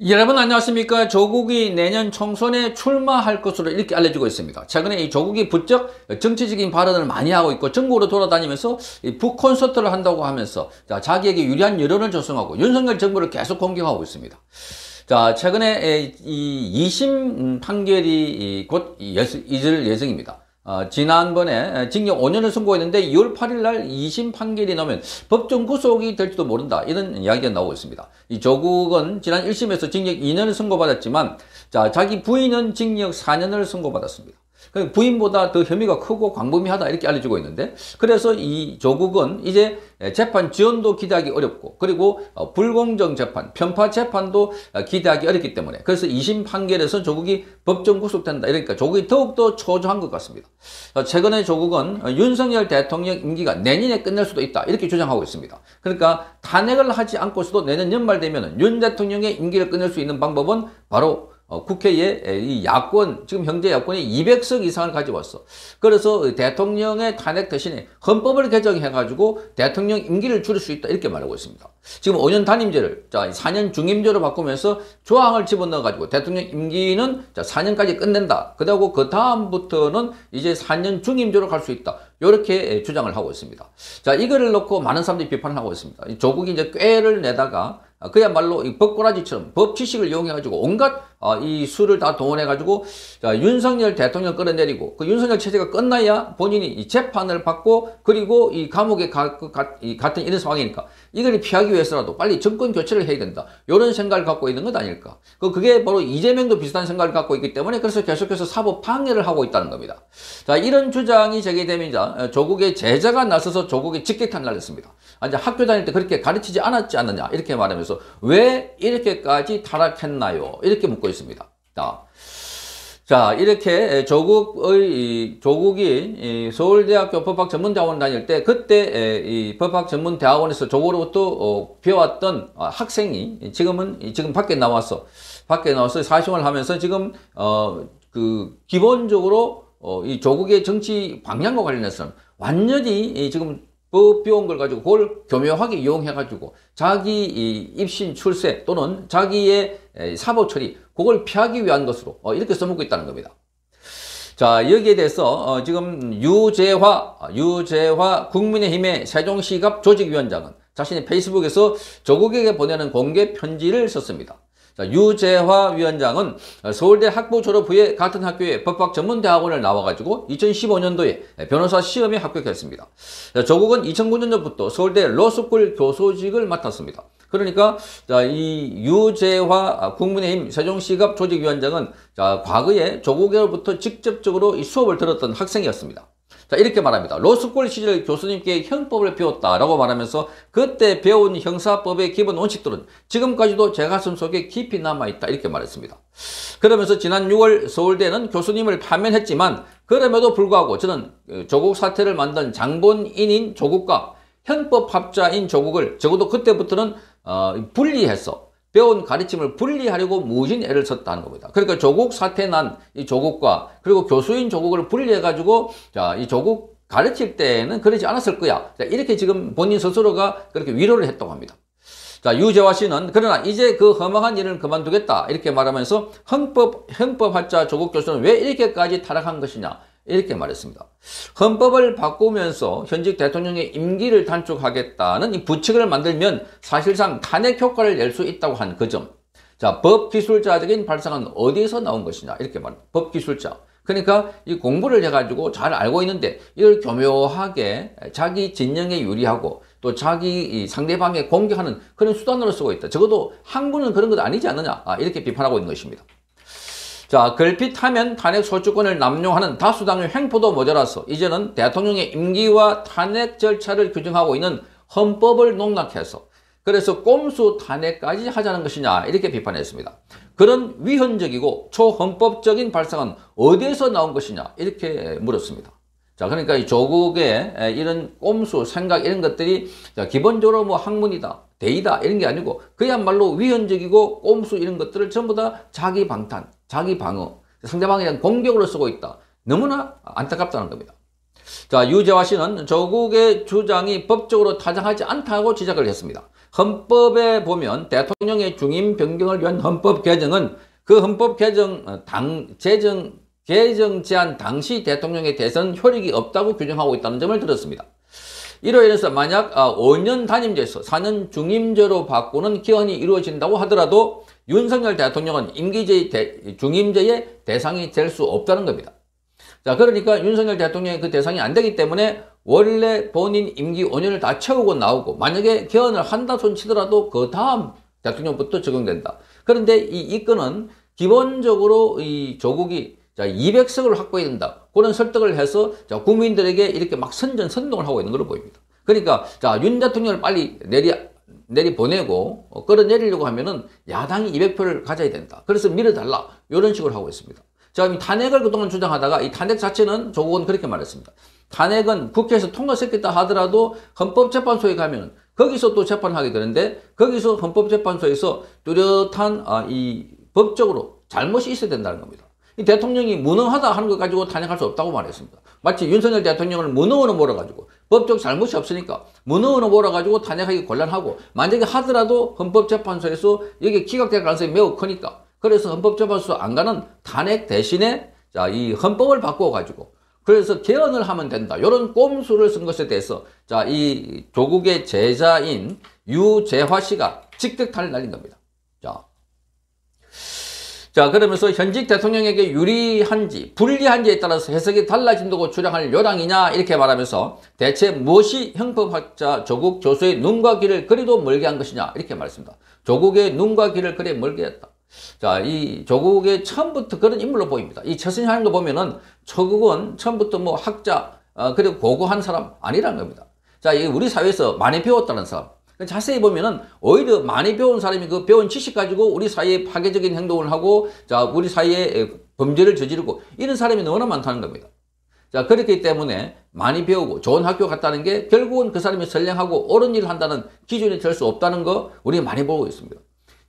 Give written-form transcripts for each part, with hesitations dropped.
여러분 안녕하십니까. 조국이 내년 총선에 출마할 것으로 이렇게 알려지고 있습니다. 최근에 이 조국이 부쩍 정치적인 발언을 많이 하고 있고 전국으로 돌아다니면서 북콘서트를 한다고 하면서 자기에게 유리한 여론을 조성하고 윤석열 정부를 계속 공격하고 있습니다. 자, 최근에 이 2심 판결이 곧 있을 예정입니다. 지난번에 징역 5년을 선고했는데 2월 8일 날 2심 판결이 나오면 법정 구속이 될지도 모른다. 이런 이야기가 나오고 있습니다. 이 조국은 지난 1심에서 징역 2년을 선고받았지만, 자기 부인은 징역 4년을 선고받았습니다. 부인보다 더 혐의가 크고 광범위하다 이렇게 알려지고 있는데, 그래서 이 조국은 이제 재판 지연도 기대하기 어렵고, 그리고 불공정 재판, 편파 재판도 기대하기 어렵기 때문에, 그래서 2심 판결에서 조국이 법정 구속된다 이러니까 조국이 더욱더 초조한 것 같습니다. 최근에 조국은 윤석열 대통령 임기가 내년에 끝날 수도 있다 이렇게 주장하고 있습니다. 그러니까 탄핵을 하지 않고서도 내년 연말 되면 윤 대통령의 임기를 끝낼 수 있는 방법은 바로 국회에 이 야권, 지금 현재 야권이 200석 이상을 가져왔어. 그래서 대통령의 탄핵 대신에 헌법을 개정해가지고 대통령 임기를 줄일 수 있다. 이렇게 말하고 있습니다. 지금 5년 단임제를 4년 중임제로 바꾸면서 조항을 집어넣어가지고 대통령 임기는 4년까지 끝낸다. 그 다음부터는 이제 4년 중임제로 갈 수 있다. 이렇게 주장을 하고 있습니다. 자, 이거를 놓고 많은 사람들이 비판을 하고 있습니다. 조국이 이제 꾀를 내다가 그야말로 이 법꼬라지처럼 법 지식을 이용해가지고 온갖 이 수를 다 동원해가지고 윤석열 대통령 끌어내리고 그 윤석열 체제가 끝나야 본인이 이 재판을 받고 그리고 이 감옥에 같은 이런 상황이니까 이걸 피하기 위해서라도 빨리 정권 교체를 해야 된다. 이런 생각을 갖고 있는 것 아닐까. 그게 바로 이재명도 비슷한 생각을 갖고 있기 때문에 그래서 계속해서 사법 방해를 하고 있다는 겁니다. 자, 이런 주장이 제기되면서 조국의 제자가 나서서 조국의 직격탄을 날렸습니다. 이제 학교 다닐 때 그렇게 가르치지 않았지 않느냐 이렇게 말하면서 왜 이렇게까지 타락했나요? 이렇게 묻고 있습니다. 자, 이렇게 조국이 서울대학교 법학전문대학원 다닐 때 그때 이 법학전문대학원에서 조국으로부터 배웠던 학생이 지금 밖에 나와서 사시험을 하면서 지금 기본적으로 이 조국의 정치 방향과 관련해서는 완전히 지금 법 배운 걸 가지고 그걸 교묘하게 이용해가지고 자기 입신 출세 또는 자기의 사법 처리 그걸 피하기 위한 것으로 이렇게 써먹고 있다는 겁니다. 자, 여기에 대해서 지금 유재화 국민의힘의 세종시갑 조직위원장은 자신의 페이스북에서 조국에게 보내는 공개 편지를 썼습니다. 자, 유재화 위원장은 서울대 학부 졸업 후에 같은 학교의 법학전문대학원을 나와가지고 2015년도에 변호사 시험에 합격했습니다. 자, 조국은 2009년부터 서울대 로스쿨 교수직을 맡았습니다. 그러니까 이 유재화 국민의힘 세종시갑 조직위원장은 과거에 조국으로부터 직접적으로 이 수업을 들었던 학생이었습니다. 자, 이렇게 말합니다. 로스쿨 시절 교수님께 형법을 배웠다라고 말하면서 그때 배운 형사법의 기본 원칙들은 지금까지도 제 가슴 속에 깊이 남아있다 이렇게 말했습니다. 그러면서 지난 6월 서울대는 교수님을 파면했지만 그럼에도 불구하고 저는 조국 사태를 만든 장본인인 조국과 형법학자인 조국을 적어도 그때부터는 분리해서 배운 가르침을 분리하려고 무진 애를 썼다는 겁니다. 그러니까 조국 사태 난 이 조국과 그리고 교수인 조국을 분리해가지고 이 조국 가르칠 때는 그러지 않았을 거야. 이렇게 지금 본인 스스로가 그렇게 위로를 했다고 합니다. 자, 유재화 씨는 그러나 이제 그 허망한 일을 그만두겠다 이렇게 말하면서 헌법학자 조국 교수는 왜 이렇게까지 타락한 것이냐 이렇게 말했습니다. 헌법을 바꾸면서 현직 대통령의 임기를 단축하겠다는 이 부칙을 만들면 사실상 탄핵 효과를 낼 수 있다고 한 그 점. 자, 법기술자적인 발상은 어디에서 나온 것이냐 이렇게 말합니다. 법기술자. 그러니까 이 공부를 해가지고 잘 알고 있는데 이걸 교묘하게 자기 진영에 유리하고 또 자기 상대방에 공격하는 그런 수단으로 쓰고 있다. 적어도 한국은 그런 것 아니지 않느냐 이렇게 비판하고 있는 것입니다. 자, 걸핏하면 탄핵 소추권을 남용하는 다수당의 횡포도 모자라서 이제는 대통령의 임기와 탄핵 절차를 규정하고 있는 헌법을 농락해서 그래서 꼼수 탄핵까지 하자는 것이냐 이렇게 비판했습니다. 그런 위헌적이고 초헌법적인 발상은 어디에서 나온 것이냐 이렇게 물었습니다. 자, 그러니까 이 조국의 이런 꼼수 생각 이런 것들이 기본적으로 뭐 학문이다 대의다 이런 게 아니고 그야말로 위헌적이고 꼼수 이런 것들을 전부 다 자기 방탄 자기 방어, 상대방에 대한 공격으로 쓰고 있다. 너무나 안타깝다는 겁니다. 자, 유재화 씨는 조국의 주장이 법적으로 타당하지 않다고 지적을 했습니다. 헌법에 보면 대통령의 중임 변경을 위한 헌법 개정은 그 헌법 개정 개정 제한 당시 대통령의 대선 효력이 없다고 규정하고 있다는 점을 들었습니다. 이로 인해서 만약 5년 단임제에서 4년 중임제로 바꾸는 개헌이 이루어진다고 하더라도 윤석열 대통령은 중임제의 대상이 될 수 없다는 겁니다. 자, 그러니까 윤석열 대통령이 그 대상이 안 되기 때문에 원래 본인 임기 5년을 다 채우고 나오고 만약에 개헌을 한다 손 치더라도 그 다음 대통령부터 적용된다. 그런데 이 건은 기본적으로 이 조국이 200석을 확보해야 된다. 그런 설득을 해서 국민들에게 이렇게 막 선동을 하고 있는 걸로 보입니다. 그러니까 윤 대통령을 빨리 내리보내고 끌어내리려고 하면은 야당이 200표를 가져야 된다. 그래서 밀어달라. 이런 식으로 하고 있습니다. 자, 탄핵을 그동안 주장하다가 이 탄핵 자체는 조국은 그렇게 말했습니다. 탄핵은 국회에서 통과시켰다 하더라도 헌법재판소에 가면 거기서 또 재판을 하게 되는데 거기서 헌법재판소에서 뚜렷한 이 법적으로 잘못이 있어야 된다는 겁니다. 이 대통령이 무능하다 하는 것 가지고 탄핵할 수 없다고 말했습니다. 마치 윤석열 대통령을 무능으로 몰아가지고 법적 잘못이 없으니까 무능으로 몰아가지고 탄핵하기 곤란하고 만약에 하더라도 헌법재판소에서 이게 기각될 가능성이 매우 크니까 그래서 헌법재판소 안 가는 탄핵 대신에 이 헌법을 바꿔가지고 그래서 개헌을 하면 된다. 이런 꼼수를 쓴 것에 대해서 이 조국의 제자인 유재화 씨가 직격탄을 날린 겁니다. 자, 그러면서 현직 대통령에게 유리한지 불리한지에 따라서 해석이 달라진다고 주장할 요량이냐 이렇게 말하면서 대체 무엇이 형법학자 조국 교수의 눈과 귀를 그리도 멀게 한 것이냐 이렇게 말했습니다. 조국의 눈과 귀를 그리 멀게 했다. 자, 이 조국의 처음부터 그런 인물로 보입니다. 이 최순실 하는 거 보면은 조국은 처음부터 뭐 학자 그리고 고고한 사람 아니라는 겁니다. 자, 이 우리 사회에서 많이 배웠다는 사람. 자세히 보면은 오히려 많이 배운 사람이 그 배운 지식 가지고 우리 사회에 파괴적인 행동을 하고 우리 사회에 범죄를 저지르고 이런 사람이 너무나 많다는 겁니다. 자, 그렇기 때문에 많이 배우고 좋은 학교 갔다는 게 결국은 그 사람이 선량하고 옳은 일을 한다는 기준이 될 수 없다는 거 우리가 많이 보고 있습니다.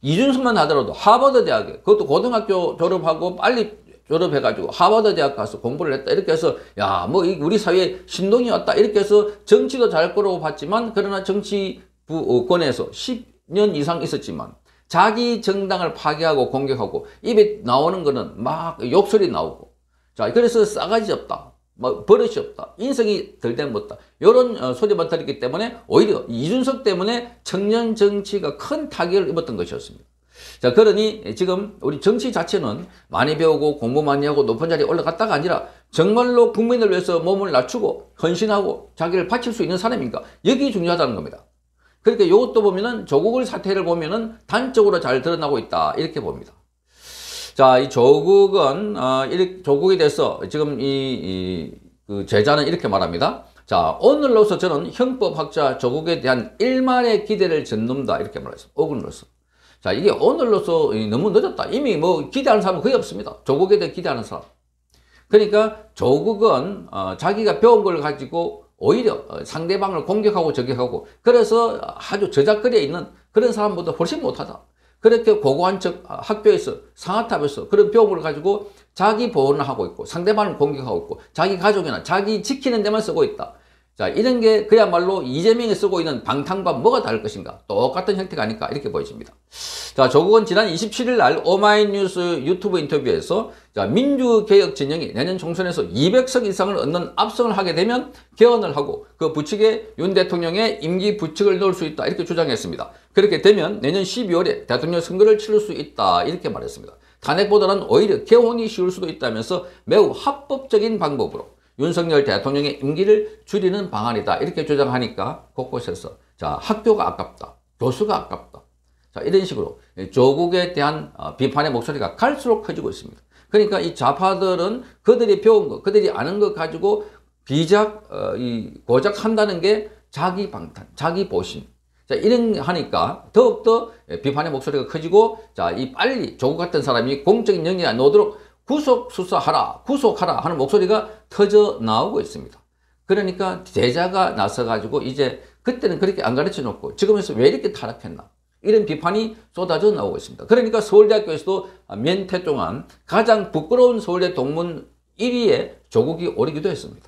이준석만 하더라도 하버드 대학에 그것도 고등학교 졸업하고 빨리 졸업해가지고 하버드 대학 가서 공부를 했다. 이렇게 해서 야, 뭐 우리 사회에 신동이 왔다. 이렇게 해서 정치도 잘 끌어오 봤지만 그러나 정치권에서 10년 이상 있었지만 자기 정당을 파괴하고 공격하고 입에 나오는 거는 막 욕설이 나오고 자, 그래서 싸가지 없다. 뭐 버릇이 없다. 인성이 덜 된 것다. 이런 소리만 들었기 때문에 오히려 이준석 때문에 청년 정치가 큰 타격을 입었던 것이었습니다. 자, 그러니 지금 우리 정치 자체는 많이 배우고 공부 많이 하고 높은 자리에 올라갔다가 아니라 정말로 국민을 위해서 몸을 낮추고 헌신하고 자기를 바칠 수 있는 사람인가? 여기 중요하다는 겁니다. 그러니까 이것도 보면은 조국의 사태를 보면은 단적으로 잘 드러나고 있다. 이렇게 봅니다. 자, 이 조국은, 조국에 대해서 지금 그 제자는 이렇게 말합니다. 자, 오늘로서 저는 형법학자 조국에 대한 일말의 기대를 젓는다. 이렇게 말했어요. 오늘로서. 자, 이게 오늘로서 너무 늦었다. 이미 뭐 기대하는 사람은 거의 없습니다. 조국에 대해 기대하는 사람. 그러니까 조국은, 자기가 배운 걸 가지고 오히려 상대방을 공격하고 저격하고 그래서 아주 저작거리에 있는 그런 사람보다 훨씬 못하다. 그렇게 고고한 척 학교에서 상하탑에서 그런 배움을 가지고 자기 보호를 하고 있고 상대방을 공격하고 있고 자기 가족이나 자기 지키는 데만 쓰고 있다. 자, 이런 게 그야말로 이재명이 쓰고 있는 방탕과 뭐가 다를 것인가? 똑같은 형태가 아닐까? 이렇게 보여집니다. 자, 조국은 지난 27일 날 오마이뉴스 유튜브 인터뷰에서 자, 민주개혁 진영이 내년 총선에서 200석 이상을 얻는 압승을 하게 되면 개헌을 하고 그 부칙에 윤 대통령의 임기 부칙을 넣을 수 있다. 이렇게 주장했습니다. 그렇게 되면 내년 12월에 대통령 선거를 치를 수 있다. 이렇게 말했습니다. 탄핵보다는 오히려 개헌이 쉬울 수도 있다면서 매우 합법적인 방법으로 윤석열 대통령의 임기를 줄이는 방안이다. 이렇게 주장하니까 곳곳에서 자, 학교가 아깝다. 교수가 아깝다. 자, 이런 식으로 조국에 대한 비판의 목소리가 갈수록 커지고 있습니다. 그러니까 이 좌파들은 그들이 배운 것, 그들이 아는 것 가지고 고작 한다는 게 자기 방탄, 자기 보신. 자, 이런 하니까 더욱더 비판의 목소리가 커지고 자, 이 빨리 조국 같은 사람이 공적인 영역에 안 나오도록 구속 수사하라, 구속하라 하는 목소리가 터져 나오고 있습니다. 그러니까 제자가 나서가지고 이제 그때는 그렇게 안 가르쳐 놓고 지금에서 왜 이렇게 타락했나? 이런 비판이 쏟아져 나오고 있습니다. 그러니까 서울대학교에서도 몇 해 동안 가장 부끄러운 서울대 동문 1위에 조국이 오르기도 했습니다.